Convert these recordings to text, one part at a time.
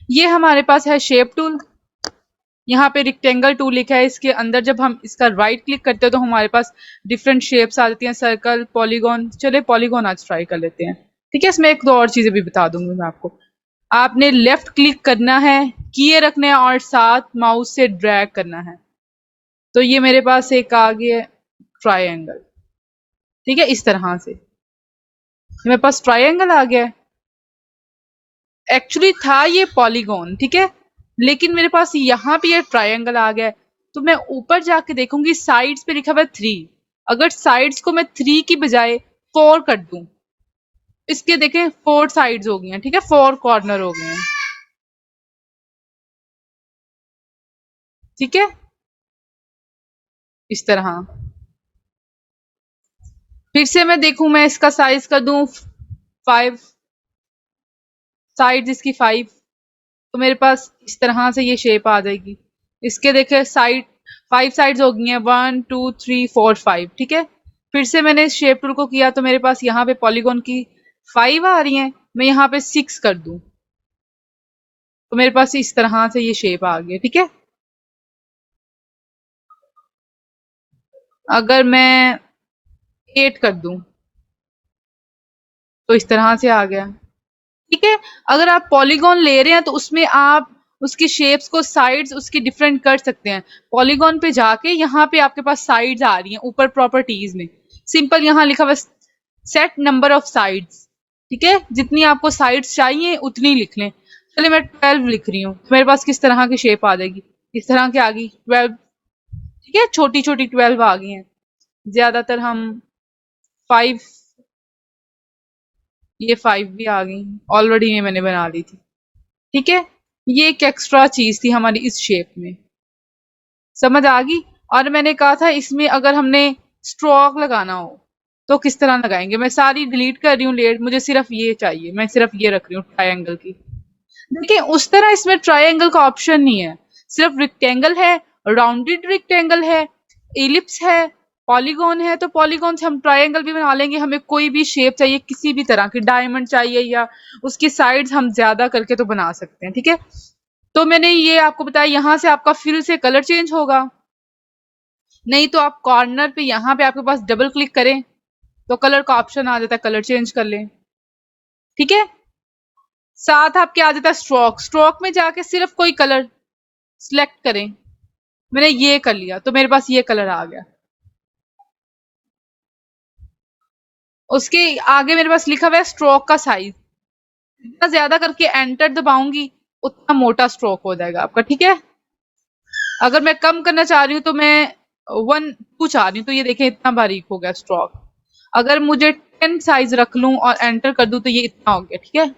ये हमारे पास है शेप टूल, यहाँ पे रेक्टेंगल टूल लिखा है, इसके अंदर जब हम इसका राइट क्लिक करते हैं तो हमारे पास डिफरेंट शेप्स आ जाती हैं, सर्कल, पॉलीगॉन। चले पॉलीगॉन आज ट्राई कर लेते हैं, ठीक है। इसमें एक दो और चीजें भी बता दूंगी मैं आपको। आपने लेफ्ट क्लिक करना है, किए रखने हैं और साथ माउस से ड्रैग करना है। तो ये मेरे पास एक आ गया ट्रायंगल, ठीक है, इस तरह से मेरे पास ट्रायंगल आ गया है। एक्चुअली था ये पॉलीगॉन, ठीक है, लेकिन मेरे पास यहाँ पे ये ट्रायंगल आ गया है। तो मैं ऊपर जाके देखूंगी, साइड्स पे लिखा हुआ है 3। अगर साइड्स को मैं 3 की बजाय 4 कर दूं, इसके देखें 4 साइड्स हो गई हैं, ठीक है, 4 कॉर्नर हो गए हैं, ठीक है, इस तरह। फिर से मैं देखूं, मैं इसका साइज कर दूं 5, साइड्स इसकी 5, तो मेरे पास इस तरह से ये शेप आ जाएगी। इसके देखे साइड 5 साइड्स हो गई हैं, 1 2 3 4 5, ठीक है। फिर से मैंने इस शेप टूल को किया तो मेरे पास यहाँ पे पॉलीगॉन की 5 आ रही हैं। मैं यहाँ पे 6 कर दूं तो मेरे पास इस तरह से ये शेप आ गया, ठीक है। अगर मैं 8 कर दूं तो इस तरह से आ गया, ठीक है। अगर आप पॉलीगॉन ले रहे हैं तो उसमें आप उसकी शेप्स को साइड्स उसकी डिफरेंट कर सकते हैं। पॉलीगॉन पे जाके यहाँ पे आपके पास साइड्स आ रही हैं ऊपर प्रॉपर्टीज में, सिंपल यहाँ लिखा हुआ सेट नंबर ऑफ साइड्स, ठीक है, जितनी आपको साइड्स चाहिए उतनी लिख लें। चलिए मैं 12 लिख रही हूँ, मेरे पास किस तरह की शेप आ जाएगी, इस तरह की आ गई 12, ठीक है, छोटी छोटी 12 आ गई हैं। ज्यादातर हम 5, ये 5 भी आ गई ऑलरेडी, ये मैंने बना ली थी, ठीक है। ये एक एक्स्ट्रा चीज थी हमारी इस शेप में, समझ आ गई। और मैंने कहा था इसमें अगर हमने स्ट्रोक लगाना हो तो किस तरह लगाएंगे। मैं सारी डिलीट कर रही हूँ लेयर, मुझे सिर्फ ये चाहिए, मैं सिर्फ ये रख रही हूँ ट्रायंगल की। देखिए उस तरह इसमें ट्रायंगल का ऑप्शन नहीं है, सिर्फ रेक्टेंगल है, राउंडेड रेक्टेंगल है, एलिप्स है, पॉलीगॉन है। तो पॉलीगॉन से हम ट्रायंगल भी बना लेंगे। हमें कोई भी शेप चाहिए किसी भी तरह की, डायमंड चाहिए या उसकी साइड्स हम ज्यादा करके तो बना सकते हैं, ठीक है। तो मैंने ये आपको बताया, यहाँ से आपका फिल से कलर चेंज होगा। नहीं तो आप कॉर्नर पे यहाँ पे आपके पास डबल क्लिक करें तो कलर का ऑप्शन आ जाता है, कलर चेंज कर लें, ठीक है। साथ आपके आ जाता है स्ट्रोक, स्ट्रोक में जाके सिर्फ कोई कलर सिलेक्ट करें। मैंने ये कर लिया तो मेरे पास ये कलर आ गया। उसके आगे मेरे पास लिखा हुआ है स्ट्रोक का साइज, जितना ज्यादा करके एंटर दबाऊंगी उतना मोटा स्ट्रोक हो जाएगा आपका, ठीक है। अगर मैं कम करना चाह रही हूँ तो मैं 1 2 चाह रही हूँ, तो ये देखें इतना बारीक हो गया स्ट्रोक। अगर मुझे 10 साइज रख लूं और एंटर कर दूं तो ये इतना हो गया, ठीक है।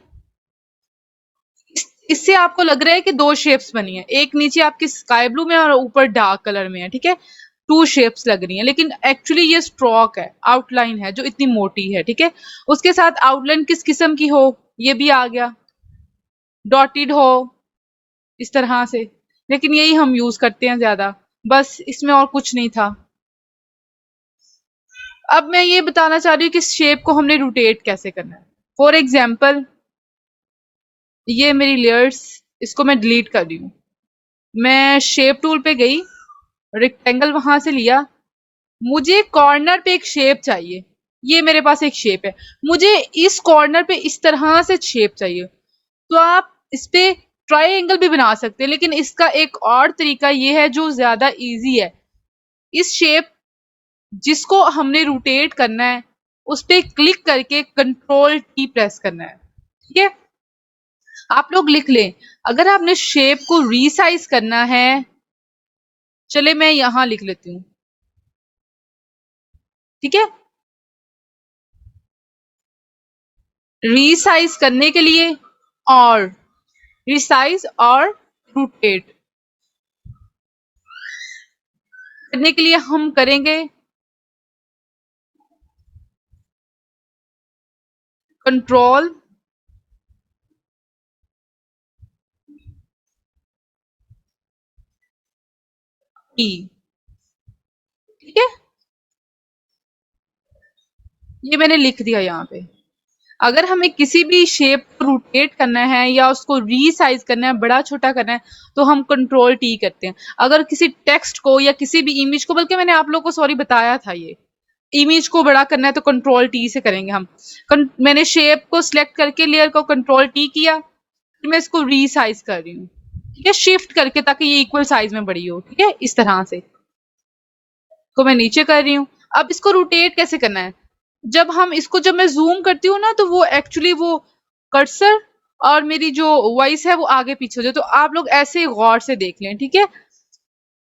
इससे आपको लग रहा है कि 2 शेप्स बनी है, एक नीचे आपकी स्काई ब्लू में और ऊपर डार्क कलर में है, ठीक है। 2 शेप्स लग रही हैं, लेकिन एक्चुअली ये स्ट्रोक है, आउटलाइन है जो इतनी मोटी है, ठीक है। उसके साथ आउटलाइन किस किस्म की हो ये भी आ गया, डॉटेड हो इस तरह से, लेकिन यही हम यूज करते हैं ज्यादा, बस इसमें और कुछ नहीं था। अब मैं ये बताना चाह रही हूँ कि इस शेप को हमने रोटेट कैसे करना है। फॉर एग्जाम्पल ये मेरी लेयर्स, इसको मैं डिलीट कर रही हूँ। मैं शेप टूल पे गई, रेक्टेंगल वहां से लिया, मुझे कॉर्नर पे एक शेप चाहिए। ये मेरे पास एक शेप है, मुझे इस कॉर्नर पे इस तरह से शेप चाहिए। तो आप इस पे ट्रायंगल भी बना सकते हैं, लेकिन इसका एक और तरीका ये है जो ज्यादा इजी है। इस शेप जिसको हमने रोटेट करना है उस पे क्लिक करके कंट्रोल टी प्रेस करना है, ठीक है। आप लोग लिख लें, अगर आपने शेप को रीसाइज करना है, चले मैं यहां लिख लेती हूँ, ठीक है। रीसाइज करने के लिए और रिसाइज और रोटेट करने के लिए हम करेंगे कंट्रोल ई, ठीक है। ये मैंने लिख दिया यहाँ पे। अगर हमें किसी भी शेप को रोटेट करना है या उसको रीसाइज करना है, बड़ा छोटा करना है, तो हम कंट्रोल टी करते हैं। अगर किसी टेक्स्ट को या किसी भी इमेज को, बल्कि मैंने आप लोगों को सॉरी बताया था, ये इमेज को बड़ा करना है तो कंट्रोल टी से करेंगे हम। मैंने शेप को सिलेक्ट करके लेयर को कंट्रोल टी किया, फिर मैं इसको रीसाइज कर रही हूँ, ठीक है, शिफ्ट करके, ताकि ये इक्वल साइज में बड़ी हो, ठीक है, इस तरह से। तो मैं नीचे कर रही हूँ। अब इसको रोटेट कैसे करना है, जब मैं जूम करती हूँ ना, तो वो एक्चुअली वो कर्सर और मेरी जो वॉइस है वो आगे पीछे हो जाए। तो आप लोग ऐसे गौर से देख लें, ठीक है।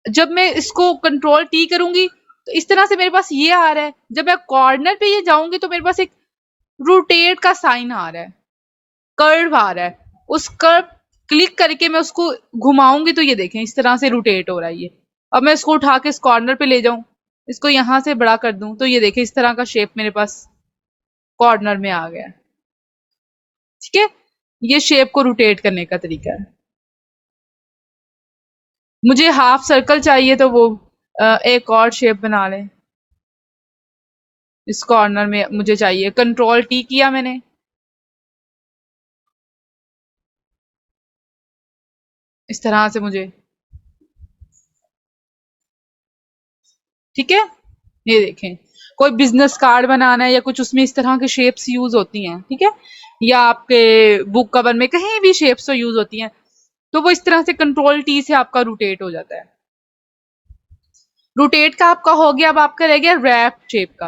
जब मैं इसको कंट्रोल टी करूंगी तो इस तरह से मेरे पास ये आ रहा है। जब मैं कॉर्नर पे ये जाऊंगी तो मेरे पास एक रोटेट का साइन आ रहा है, कर्व आ रहा है। उस कर्व क्लिक करके मैं उसको घुमाऊंगी तो ये देखें इस तरह से रोटेट हो रहा है ये। अब मैं इसको उठा के इस कॉर्नर पे ले जाऊं, इसको यहां से बड़ा कर दूं, तो ये देखें इस तरह का शेप मेरे पास कॉर्नर में आ गया, ठीक है। ये शेप को रोटेट करने का तरीका है। मुझे हाफ सर्कल चाहिए तो वो एक और शेप बना लें। इस कॉर्नर में मुझे चाहिए, कंट्रोल टी किया मैंने, इस तरह से मुझे, ठीक है। ये देखें, कोई बिजनेस कार्ड बनाना है या कुछ, उसमें इस तरह के शेप्स यूज होती हैं, ठीक है, या आपके बुक कवर में कहीं भी शेप्स तो यूज होती हैं। तो वो इस तरह से कंट्रोल टी से आपका रोटेट हो जाता है। रोटेट का आपका हो गया। अब आपका रह गया रैप शेप का।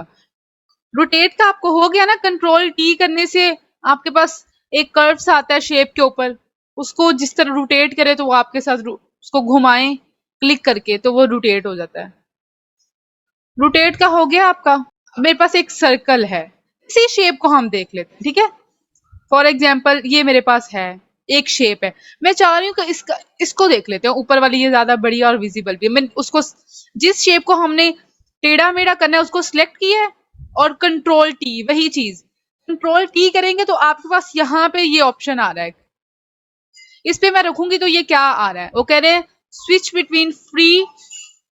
रोटेट का आपको हो गया ना, कंट्रोल टी करने से आपके पास एक कर्व्स आता है शेप के ऊपर, उसको जिस तरह रोटेट करे तो वो आपके साथ उसको घुमाएं क्लिक करके तो वो रोटेट हो जाता है। रोटेट का हो गया आपका। मेरे पास एक सर्कल है, इसी शेप को हम देख लेते हैं, ठीक है। फॉर एग्जाम्पल ये मेरे पास है, एक शेप है, मैं चाह रही हूँ कि इसको देख लेते हैं। ऊपर वाली ये ज्यादा बड़ी और विजिबल भी है। मैं उसको, जिस शेप को हमने टेढ़ा मेढ़ा करना है उसको सिलेक्ट किया है और कंट्रोल टी, वही चीज कंट्रोल टी करेंगे तो आपके पास यहाँ पे ये ऑप्शन आ रहा है। इस पे मैं रखूंगी तो ये क्या आ रहा है, वो कह रहे हैं switch between free,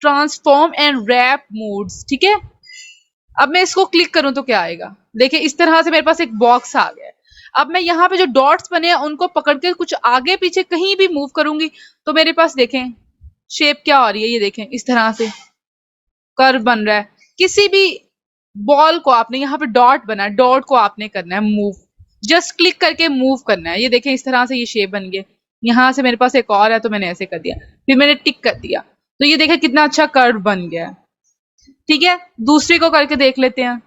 transform and wrap modes, ठीक है। अब मैं इसको क्लिक करूं तो क्या आएगा, देखिए इस तरह से मेरे पास एक बॉक्स आ गया है। अब मैं यहाँ पे जो डॉट्स बने हैं उनको पकड़ के कुछ आगे पीछे कहीं भी मूव करूंगी तो मेरे पास देखें शेप क्या हो रही है, ये देखें इस तरह से कर्व बन रहा है। किसी भी बॉल को आपने, यहाँ पे डॉट बना है, डॉट को आपने करना है मूव, जस्ट क्लिक करके मूव करना है। ये देखें इस तरह से ये शेप बन गया। यहाँ से मेरे पास एक और है तो मैंने ऐसे कर दिया, फिर मैंने टिक कर दिया, तो ये देखें कितना अच्छा कर्व बन गया है, ठीक है। दूसरे को करके देख लेते हैं।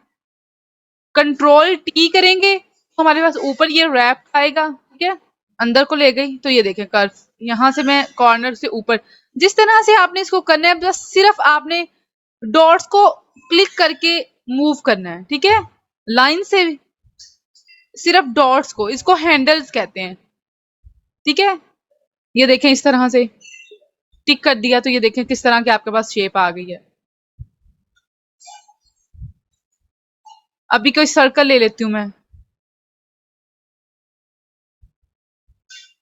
कंट्रोल टी करेंगे तो हमारे पास ऊपर ये रैप आएगा, ठीक है, अंदर को ले गई तो ये देखें कर्व। यहाँ से मैं कॉर्नर से ऊपर, जिस तरह से आपने इसको करना है, बस सिर्फ आपने डॉट्स को क्लिक करके मूव करना है, ठीक है, लाइन से सिर्फ डॉट्स को, इसको हैंडल्स कहते हैं, ठीक है। ये देखें इस तरह से टिक कर दिया तो ये देखें किस तरह के आपके पास शेप आ गई है। अभी कोई सर्कल ले लेती हूँ मैं,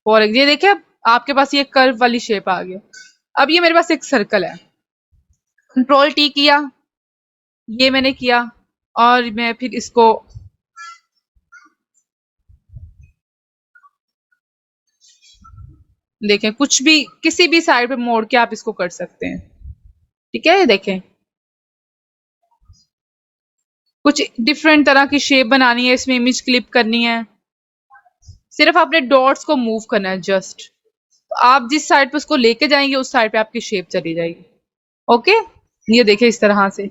और ये देखिए आपके पास ये कर्व वाली शेप आ गई। अब ये मेरे पास एक सर्कल है, कंट्रोल टी किया, ये मैंने किया, और मैं फिर इसको देखें कुछ भी किसी भी साइड पे मोड़ के आप इसको कर सकते हैं, ठीक है। ये देखें कुछ डिफरेंट तरह की शेप बनानी है, इसमें इमेज क्लिप करनी है, सिर्फ आपने डॉट्स को मूव करना है जस्ट, तो आप जिस साइड पे उसको लेके जाएंगे उस साइड पे आपकी शेप चली जाएगी। ओके, ये देखें इस तरह से।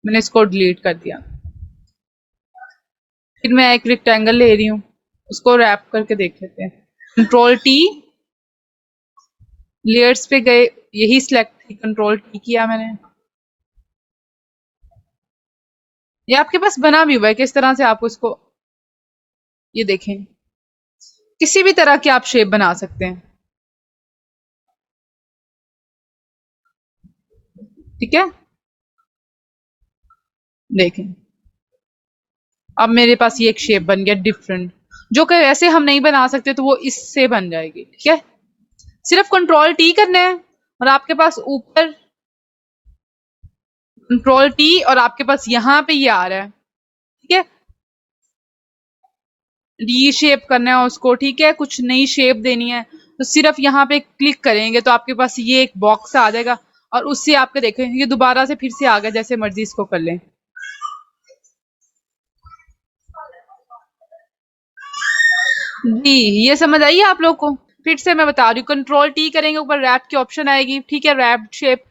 मैंने इसको डिलीट कर दिया, फिर मैं एक रेक्टेंगल ले रही हूँ, उसको रैप करके देख लेते हैं। कंट्रोल टी, लेयर्स पे गए, यही सिलेक्ट थी, कंट्रोल टी किया मैंने। ये आपके पास बना भी हुआ है, किस तरह से आपको इसको, ये देखें किसी भी तरह की आप शेप बना सकते हैं, ठीक है। देखें अब मेरे पास ये एक शेप बन गया डिफरेंट, जो कि ऐसे हम नहीं बना सकते, तो वो इससे बन जाएगी, ठीक है। सिर्फ कंट्रोल टी करना है और आपके पास ऊपर कंट्रोल टी और आपके पास यहाँ पे ये आ रहा है, ठीक है। री शेप करना है उसको, ठीक है, कुछ नई शेप देनी है तो सिर्फ यहाँ पे क्लिक करेंगे तो आपके पास ये एक बॉक्स आ जाएगा और उससे आपके देखें ये दोबारा से फिर से आ गया, जैसे मर्जी इसको कर लें। जी, ये समझ आई आप लोग को? फिर से मैं बता रही हूँ, कंट्रोल टी करेंगे, ऊपर रैप की ऑप्शन आएगी, ठीक है, रैप शेप,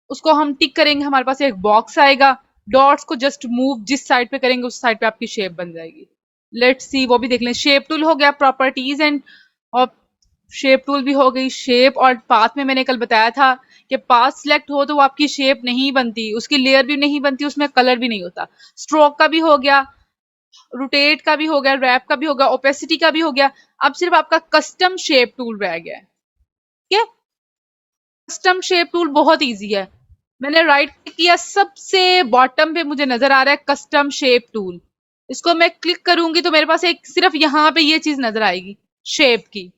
उसको हम टिक करेंगे, हमारे पास एक बॉक्स आएगा, डॉट्स को जस्ट मूव जिस साइड पे करेंगे उस साइड पे आपकी शेप बन जाएगी। लेट्स सी, वो भी देख लें। शेप टूल हो गया, प्रॉपर्टीज एंड और शेप टूल भी हो गई। शेप और पाथ में मैंने कल बताया था कि पाथ सिलेक्ट हो तो वो आपकी शेप नहीं बनती, उसकी लेयर भी नहीं बनती, उसमें कलर भी नहीं होता। स्ट्रोक का भी हो गया, रोटेट का भी हो गया, रैप का भी हो गया, ओपेसिटी का भी हो गया। अब सिर्फ आपका कस्टम शेप टूल रह गया है, ठीक है। कस्टम शेप टूल बहुत इजी है, मैंने राइट क्लिक किया, सबसे बॉटम पे मुझे नजर आ रहा है कस्टम शेप टूल। इसको मैं क्लिक करूंगी तो मेरे पास एक सिर्फ यहाँ पे ये चीज नजर आएगी शेप की,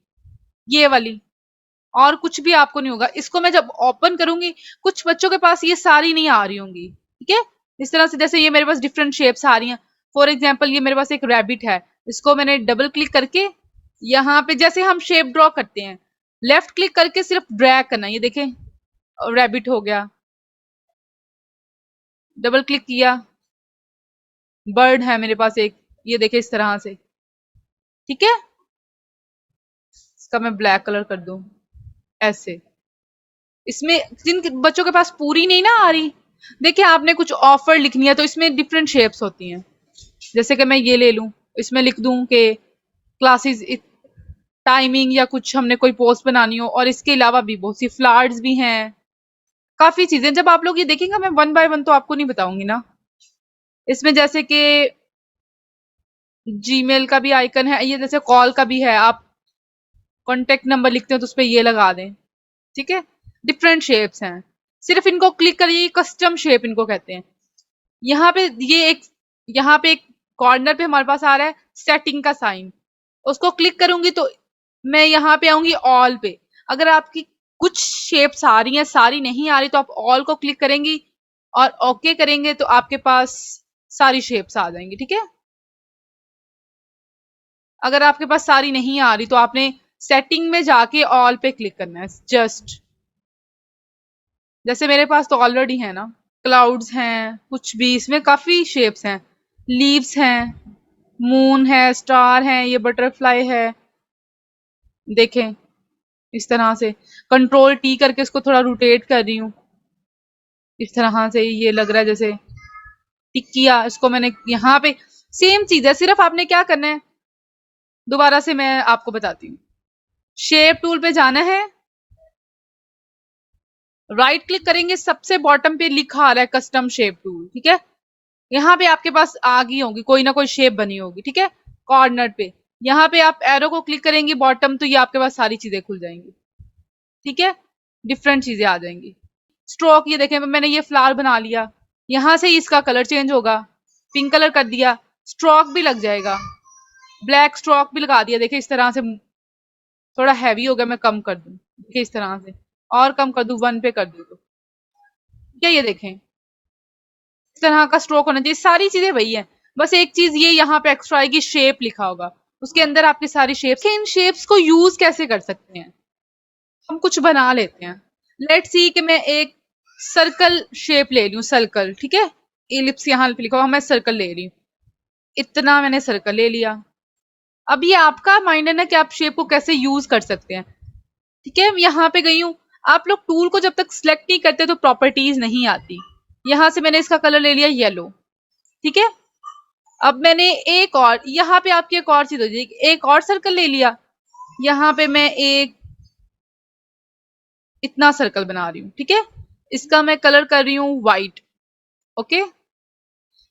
ये वाली, और कुछ भी आपको नहीं होगा। इसको मैं जब ओपन करूंगी, कुछ बच्चों के पास ये सारी नहीं आ रही होंगी, ठीक है। इस तरह से जैसे ये मेरे पास डिफरेंट शेप्स आ रही हैं। फॉर एग्जाम्पल ये मेरे पास एक रैबिट है, इसको मैंने डबल क्लिक करके यहाँ पे जैसे हम शेप ड्रॉ करते हैं, लेफ्ट क्लिक करके सिर्फ ड्रैग करना, ये देखें रैबिट हो गया। डबल क्लिक किया, बर्ड है मेरे पास एक, ये देखे इस तरह से, ठीक है। इसका मैं ब्लैक कलर कर दूं ऐसे। इसमें जिन बच्चों के पास पूरी नहीं ना आ रही, देखिए आपने कुछ ऑफर लिखनी है तो इसमें डिफरेंट शेप्स होती हैं। जैसे कि मैं ये ले लूं, इसमें लिख दूं कि क्लासेस टाइमिंग या कुछ हमने कोई पोस्ट बनानी हो, और इसके अलावा भी बहुत सी फ्लावर्स भी हैं, काफी चीजें। जब आप लोग ये देखेंगे मैं वन बाय वन तो आपको नहीं बताऊंगी ना। इसमें जैसे कि जीमेल का भी आइकन है, ये जैसे कॉल का भी है, आप कॉन्टेक्ट नंबर लिखते हो तो उस पर ये लगा दें, ठीक है। डिफरेंट शेप्स हैं, सिर्फ इनको क्लिक करिए, कस्टम शेप इनको कहते हैं। यहाँ पे ये एक, यहाँ पे एक कॉर्नर पे हमारे पास आ रहा है सेटिंग का साइन, उसको क्लिक करूंगी तो मैं यहाँ पे आऊंगी ऑल पे। अगर आपकी कुछ शेप्स आ रही हैं, सारी नहीं आ रही, तो आप ऑल को क्लिक करेंगी और ओके करेंगे तो आपके पास सारी शेप्स आ जाएंगी, ठीक है। अगर आपके पास सारी नहीं आ रही तो आपने सेटिंग में जाके ऑल पे क्लिक करना है जस्ट। जैसे मेरे पास तो ऑलरेडी है ना, क्लाउड्स हैं, कुछ भी इसमें काफी शेप्स हैं, लीव्स हैं, मून है, स्टार है, ये बटरफ्लाई है, देखें इस तरह से। कंट्रोल टी करके इसको थोड़ा रोटेट कर रही हूँ, इस तरह से ये लग रहा है जैसे टिक किया। इसको मैंने यहाँ पे सेम चीज है, सिर्फ आपने क्या करना है, दोबारा से मैं आपको बताती हूँ। शेप टूल पे जाना है, राइट क्लिक करेंगे, सबसे बॉटम पे लिखा आ रहा है कस्टम शेप टूल, ठीक है। यहाँ पे आपके पास आ गई होगी, कोई ना कोई शेप बनी होगी, ठीक है। कॉर्नर पे यहाँ पे आप एरो को क्लिक करेंगे बॉटम, तो ये आपके पास सारी चीजें खुल जाएंगी, ठीक है, डिफरेंट चीजें आ जाएंगी। स्ट्रोक ये देखें, मैंने ये फ्लावर बना लिया, यहाँ से इसका कलर चेंज होगा, पिंक कलर कर दिया, स्ट्रोक भी लग जाएगा, ब्लैक स्ट्रोक भी लगा दिया, देखिए इस तरह से। थोड़ा हैवी हो गया, मैं कम कर दूं, देखिए इस तरह से, और कम कर दूं, 1 पे कर दूं तो क्या, ये देखें इस तरह का स्ट्रोक होना चाहिए। सारी चीजें वही है, बस एक चीज ये यहाँ पे एक्स्ट्रा आएगी, शेप लिखा होगा, उसके अंदर आपकी सारी शेप्स। इन शेप्स को यूज कैसे कर सकते हैं, हम कुछ बना लेते हैं। लेट्स सी कि मैं एक सर्कल शेप ले लूं, सर्कल, ठीक है, इलिप्स यहाँ पे लिखा हुआ, मैं सर्कल ले रही हूँ, इतना मैंने सर्कल ले लिया। अब ये आपका माइंड है ना कि आप शेप को कैसे यूज कर सकते हैं, ठीक है। यहाँ पे गई हूँ, आप लोग टूल को जब तक सिलेक्ट नहीं करते तो प्रॉपर्टीज नहीं आती। यहाँ से मैंने इसका कलर ले लिया येलो, ठीक है। अब मैंने एक और, यहाँ पे आपकी एक और चीज हो जाएगी, एक और सर्कल ले लिया, यहाँ पे मैं एक इतना सर्कल बना रही हूँ, ठीक है। इसका मैं कलर कर रही हूँ व्हाइट, ओके।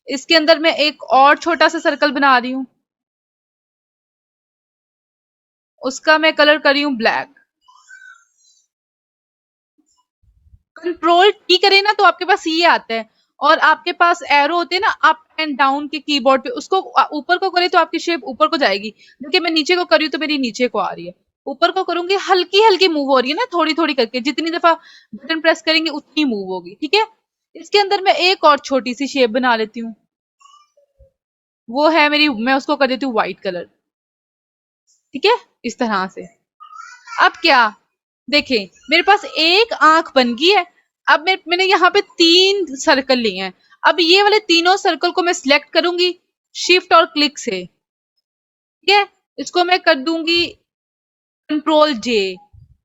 इसके अंदर मैं एक और छोटा सा सर्कल बना रही हूँ, उसका मैं कलर कर रही हूँ ब्लैक। कंट्रोल टी करें ना तो आपके पास ये आता है, और आपके पास एरो होते हैं ना अप एंड डाउन के कीबोर्ड पे, उसको ऊपर को करें तो आपकी शेप ऊपर को जाएगी। देखिए मैं नीचे को कर रही हूँ तो मेरी नीचे को आ रही है, ऊपर को करूंगी हल्की हल्की मूव हो रही है ना, थोड़ी थोड़ी करके, जितनी दफा बटन प्रेस करेंगे उतनी मूव होगी, ठीक है। इसके अंदर मैं एक और छोटी सी शेप बना लेती हूँ, वो है मेरी, मैं उसको कर देती हूँ व्हाइट कलर। ठीक है, इस तरह से। अब क्या, देखें मेरे पास एक आंख बन गई है। अब मैंने यहाँ पे 3 सर्कल लिए हैं। अब ये वाले तीनों सर्कल को मैं सिलेक्ट करूंगी शिफ्ट और क्लिक से। ठीक है, इसको मैं कर दूंगी कंट्रोल जे।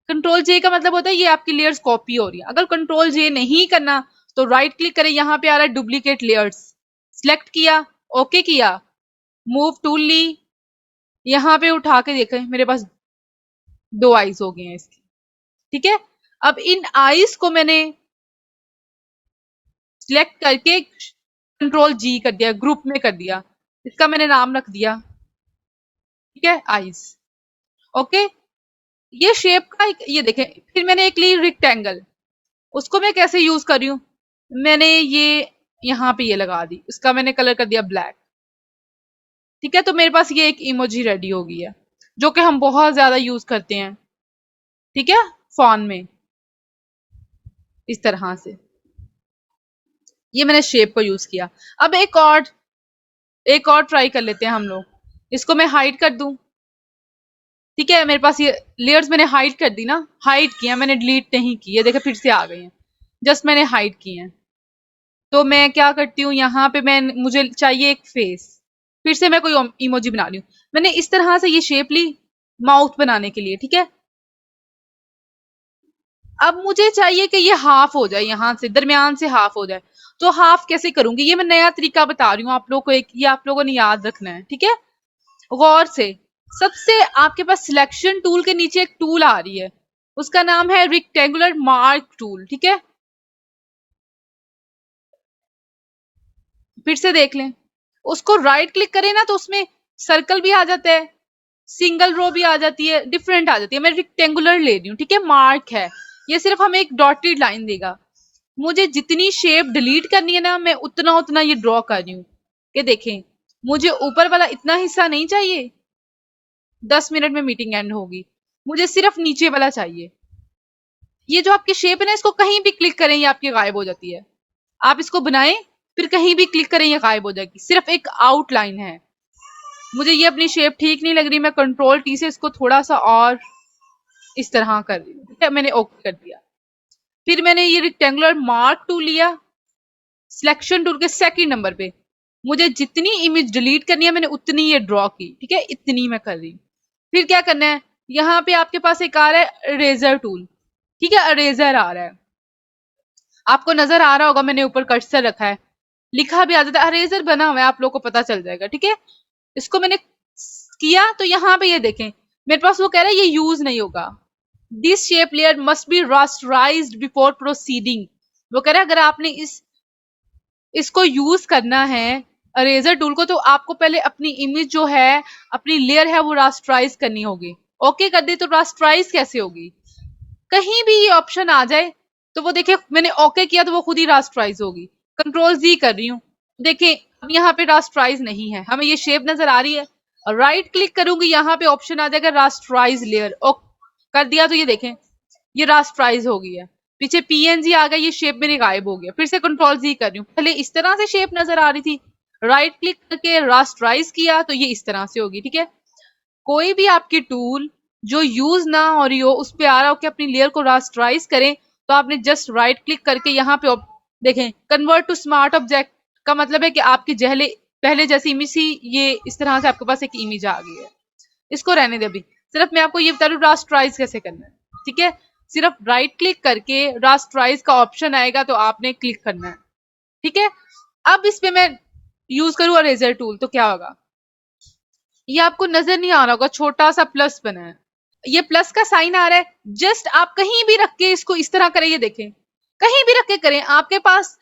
कंट्रोल जे का मतलब होता है ये आपकी लेयर्स कॉपी हो रही है। अगर कंट्रोल जे नहीं करना तो राइट क्लिक करें, यहाँ पे आ रहा है डुप्लीकेट लेयर्स, सिलेक्ट किया, ओके किया, मूव टूल ली, यहाँ पे उठा के देखें मेरे पास 2 आईज हो गए हैं इसकी। ठीक है, अब इन आईज को मैंने सिलेक्ट करके कंट्रोल जी कर दिया, ग्रुप में कर दिया, इसका मैंने नाम रख दिया। ठीक है, आईज। ओके, ये शेप का ये देखें। फिर मैंने एक ली रेक्टेंगल, उसको मैं कैसे यूज कर रही हूँ, मैंने ये यहाँ पे ये लगा दी, इसका मैंने कलर कर दिया ब्लैक। ठीक है, तो मेरे पास ये एक इमोजी रेडी हो गई है जो कि हम बहुत ज्यादा यूज करते हैं। ठीक है, फोन में इस तरह से ये मैंने शेप को यूज किया। अब एक और ट्राई कर लेते हैं हम लोग। इसको मैं हाइड कर दूं। ठीक है, मेरे पास ये लेयर्स मैंने हाइड कर दी ना, हाइड किया मैंने, डिलीट नहीं की। ये देखो फिर से आ गई हैं, जस्ट मैंने हाइड की हैं। तो मैं क्या करती हूँ, यहाँ पे मैं, मुझे चाहिए एक फेस, फिर से मैं कोई इमोजी बना रही हूँ। मैंने इस तरह से ये शेप ली माउथ बनाने के लिए। ठीक है, अब मुझे चाहिए कि ये हाफ हो जाए, यहां से दरमियान से हाफ हो जाए। तो हाफ कैसे करूंगी, ये मैं नया तरीका बता रही हूँ आप लोगों को, एक ये आप लोगों ने याद रखना है। ठीक है, गौर से। सबसे आपके पास सिलेक्शन टूल के नीचे एक टूल आ रही है, उसका नाम है रेक्टेंगुलर मार्क टूल। ठीक है, फिर से देख लें, उसको राइट क्लिक करें ना तो उसमें सर्कल भी आ जाता है, सिंगल रो भी आ जाती है, डिफरेंट आ जाती है। मैं रेक्टेंगुलर ले रही हूँ। ठीक है, मार्क है, ये सिर्फ हमें एक डॉटेड लाइन देगा। मुझे जितनी शेप डिलीट करनी है ना, मैं उतना उतना ये ड्रॉ कर रही हूँ कि देखें, मुझे ऊपर वाला इतना हिस्सा नहीं चाहिए, 10 मिनट में मीटिंग एंड होगी, मुझे सिर्फ नीचे वाला चाहिए। ये जो आपकी शेप है ना, इसको कहीं भी क्लिक करें ये आपकी गायब हो जाती है। आप इसको बनाएं, फिर कहीं भी क्लिक करें ये गायब हो जाएगी, सिर्फ एक आउटलाइन है। मुझे ये अपनी शेप ठीक नहीं लग रही, मैं कंट्रोल टी से इसको थोड़ा सा और इस तरह कर रही हूँ। ठीक है, मैंने ओके कर दिया। फिर मैंने ये रेक्टेंगुलर मार्क टूल लिया, सिलेक्शन टूल के सेकंड नंबर पे, मुझे जितनी इमेज डिलीट करनी है मैंने उतनी ये ड्रॉ की। ठीक है, इतनी मैं कर रही। फिर क्या करना है, यहाँ पे आपके पास एक आ रहा है इरेजर टूल। ठीक है, इरेजर आ रहा है, आपको नजर आ रहा होगा, मैंने ऊपर कर्सर रखा है, लिखा भी आ जाता है इरेजर बना हुआ है, आप लोग को पता चल जाएगा। ठीक है, इसको मैंने किया तो यहाँ पे ये देखें मेरे पास वो कह रहा है ये यूज नहीं होगा, this shape layer must be rasterized before proceeding. वो कह रहा है अगर आपने इसको यूज करना है अरेजर टूल को, तो आपको पहले अपनी इमेज जो है, अपनी लेयर है, वो रास्टराइज करनी होगी। ओके कर दे तो रास्टराइज कैसे होगी, कहीं भी ये ऑप्शन आ जाए तो वो देखिए मैंने ओके किया तो वो खुद ही रास्टराइज होगी। कंट्रोल जी कर रही हूँ, देखिए अब यहाँ पे रास्टराइज नहीं है, हमें ये शेप नजर आ रही है। राइट क्लिक करूंगी, यहाँ पे ऑप्शन आ जाएगा रास्टराइज लेयर, कर दिया तो ये देखें ये रास्टराइज हो गई है। पीछे पीएनजी आ गया, ये शेप मेरी गायब हो गया। फिर से कंट्रोल जी कर रही हूँ, पहले इस तरह से शेप नजर आ रही थी, राइट क्लिक करके रास्टराइज किया तो ये इस तरह से होगी। ठीक है, कोई भी आपकी टूल जो यूज ना हो रही हो, उस पे आ रहा हो कि अपनी लेयर को रास्टराइज करें, तो आपने जस्ट राइट क्लिक करके यहाँ पे देखें कन्वर्ट टू स्मार्ट ऑब्जेक्ट का मतलब है कि आपकी पहले जैसी इमेज थी, ये इस तरह से आपके पास एक इमेज आ गई है। इसको रहने दे अभी, सिर्फ मैं आपको ये बता रही हूँ रास्टराइज कैसे करना है। ठीक है, सिर्फ राइट क्लिक करके रास्टराइज का ऑप्शन आएगा तो आपने क्लिक करना है। ठीक है, अब इस पे मैं यूज करूँ इरेजर टूल तो क्या होगा, ये आपको नजर नहीं आ रहा होगा, छोटा सा प्लस बना है, ये प्लस का साइन आ रहा है। जस्ट आप कहीं भी रख के इसको इस तरह करें, ये देखें कहीं भी रख के करें, आपके पास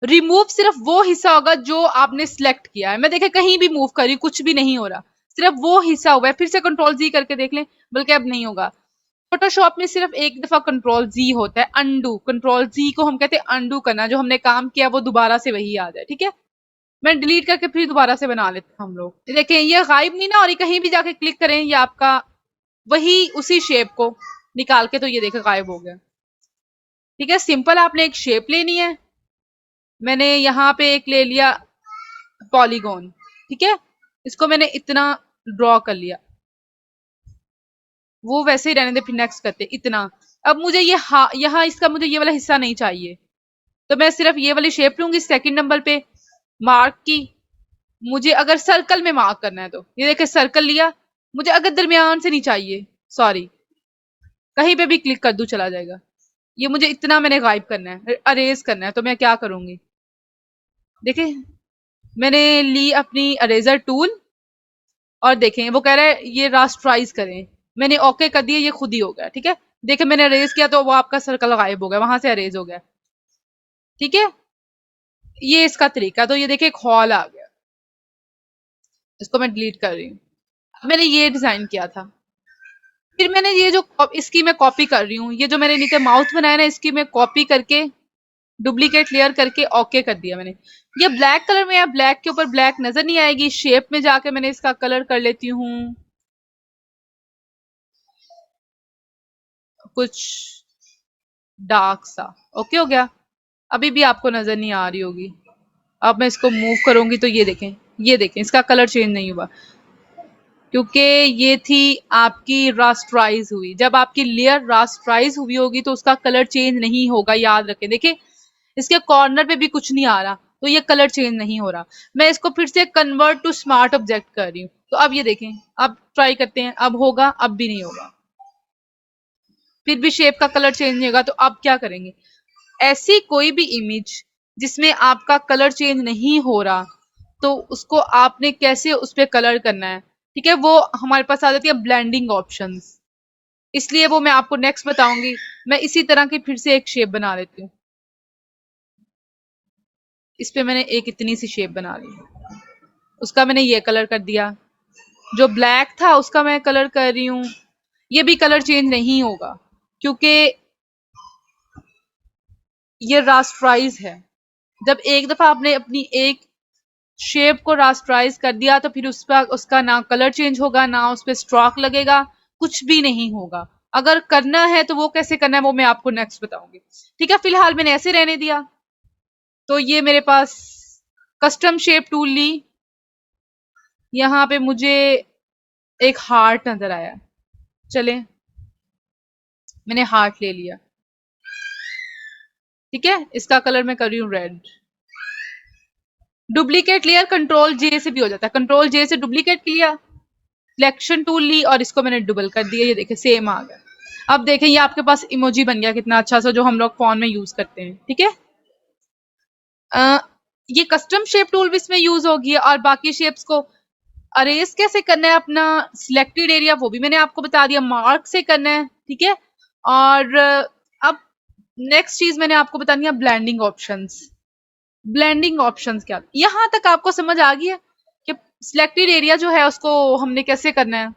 रिमूव सिर्फ वो हिस्सा होगा जो आपने सिलेक्ट किया है। मैं देखे कहीं भी मूव करी कुछ भी नहीं हो रहा, सिर्फ वो हिस्सा हुआ है। फिर से कंट्रोल जी करके देख लें, बल्कि अब नहीं होगा। फोटोशॉप में सिर्फ एक दफा कंट्रोल जी होता है, अंडू। कंट्रोल जी को हम कहते हैं अंडू करना, जो हमने काम किया वो दोबारा से वही आ जाए। ठीक है, मैं डिलीट करके फिर दोबारा से बना लेते हैं हम लोग। देखें ये गायब नहीं ना, और ये कहीं भी जाके क्लिक करें ये आपका वही उसी शेप को निकाल के, तो ये देखे गायब हो गया। ठीक है, सिंपल आपने एक शेप लेनी है, मैंने यहाँ पे एक ले लिया पॉलीगॉन, ठीक है, इसको मैंने इतना ड्रॉ कर लिया, वो वैसे ही रहने दे, फिर नेक्स्ट करते इतना। अब मुझे ये यहाँ इसका मुझे ये वाला हिस्सा नहीं चाहिए, तो मैं सिर्फ ये वाली शेप लूंगी सेकंड नंबर पे मार्क की। मुझे अगर सर्कल में मार्क करना है तो ये देखिए सर्कल लिया, मुझे अगर दरमियान से नहीं चाहिए, सॉरी, कहीं पे भी क्लिक कर दूं चला जाएगा, ये मुझे इतना मैंने गायब करना है, अरेज करना है, तो मैं क्या करूंगी, देखिए मैंने ली अपनी अरेजर टूल और देखें वो कह रहा है ये रास्ट्राइज करें, मैंने ओके कर दिया, ये खुद ही हो गया, ठीक है। देखिए मैंने अरेज किया तो वो आपका सर्कल गायब हो गया, वहां से अरेज हो गया, ठीक है। ये इसका तरीका, तो ये देखिए एक हॉल आ गया, इसको मैं डिलीट कर रही हूँ। मैंने ये डिजाइन किया था, फिर मैंने ये जो इसकी मैं कॉपी कर रही हूँ, ये जो मैंने नीचे माउथ बनाया ना, इसकी मैं कॉपी करके डुप्लीकेट लेयर करके ओके कर दिया मैंने। ये ब्लैक कलर में है, ब्लैक के ऊपर ब्लैक नजर नहीं आएगी, शेप में जाके मैंने इसका कलर कर लेती हूँ कुछ डार्क सा, ओके हो गया। अभी भी आपको नजर नहीं आ रही होगी, अब मैं इसको मूव करूंगी तो ये देखें इसका कलर चेंज नहीं हुआ, क्योंकि ये थी आपकी रास्ट्राइज हुई। जब आपकी लेयर रास्ट्राइज हुई होगी तो उसका कलर चेंज नहीं होगा, याद रखें। देखिए इसके कॉर्नर पे भी कुछ नहीं आ रहा, तो ये कलर चेंज नहीं हो रहा। मैं इसको फिर से कन्वर्ट टू स्मार्ट ऑब्जेक्ट कर रही हूँ, तो अब ये देखें, अब ट्राई करते हैं, अब होगा, अब भी नहीं होगा, फिर भी शेप का कलर चेंज नहीं होगा। तो अब क्या करेंगे, ऐसी कोई भी इमेज जिसमें आपका कलर चेंज नहीं हो रहा, तो उसको आपने कैसे उस पर कलर करना है, ठीक है, वो हमारे पास आ जाती है ब्लेंडिंग ऑप्शंस, इसलिए वो मैं आपको नेक्स्ट बताऊंगी। मैं इसी तरह की फिर से एक शेप बना लेती हूँ, इस पे मैंने एक इतनी सी शेप बना ली, उसका मैंने ये कलर कर दिया, जो ब्लैक था उसका मैं कलर कर रही हूँ, ये भी कलर चेंज नहीं होगा क्योंकि ये रास्ट्राइज है। जब एक दफा आपने अपनी एक शेप को रास्ट्राइज कर दिया तो फिर उस पर उसका ना कलर चेंज होगा, ना उस पर स्ट्रोक लगेगा, कुछ भी नहीं होगा। अगर करना है तो वो कैसे करना है वो मैं आपको नेक्स्ट बताऊंगी, ठीक है। फिलहाल मैंने ऐसे रहने दिया, तो ये मेरे पास कस्टम शेप टूल ली, यहाँ पे मुझे एक हार्ट नजर आया, चले मैंने हार्ट ले लिया, ठीक है, इसका कलर मैं कर रही हूँ रेड। डुप्लीकेट लेयर कंट्रोल जे से भी हो जाता है, कंट्रोल जे से डुप्लीकेट लिया, सिलेक्शन टूल ली और इसको मैंने डबल कर दिया, ये देखे सेम आ गया। अब देखें ये आपके पास इमोजी बन गया कितना अच्छा सा, जो हम लोग फोन में यूज करते हैं, ठीक है। ये कस्टम शेप टूल भी इसमें यूज होगी, और बाकी शेप्स को अरेज कैसे करना है अपना सिलेक्टेड एरिया, वो भी मैंने आपको बता दिया, मार्क से करना है, ठीक है। और अब नेक्स्ट चीज मैंने आपको बतानी है ब्लेंडिंग ऑप्शंस। ब्लेंडिंग ऑप्शंस क्या, यहां तक आपको समझ आ गई है कि सिलेक्टेड एरिया जो है उसको हमने कैसे करना है।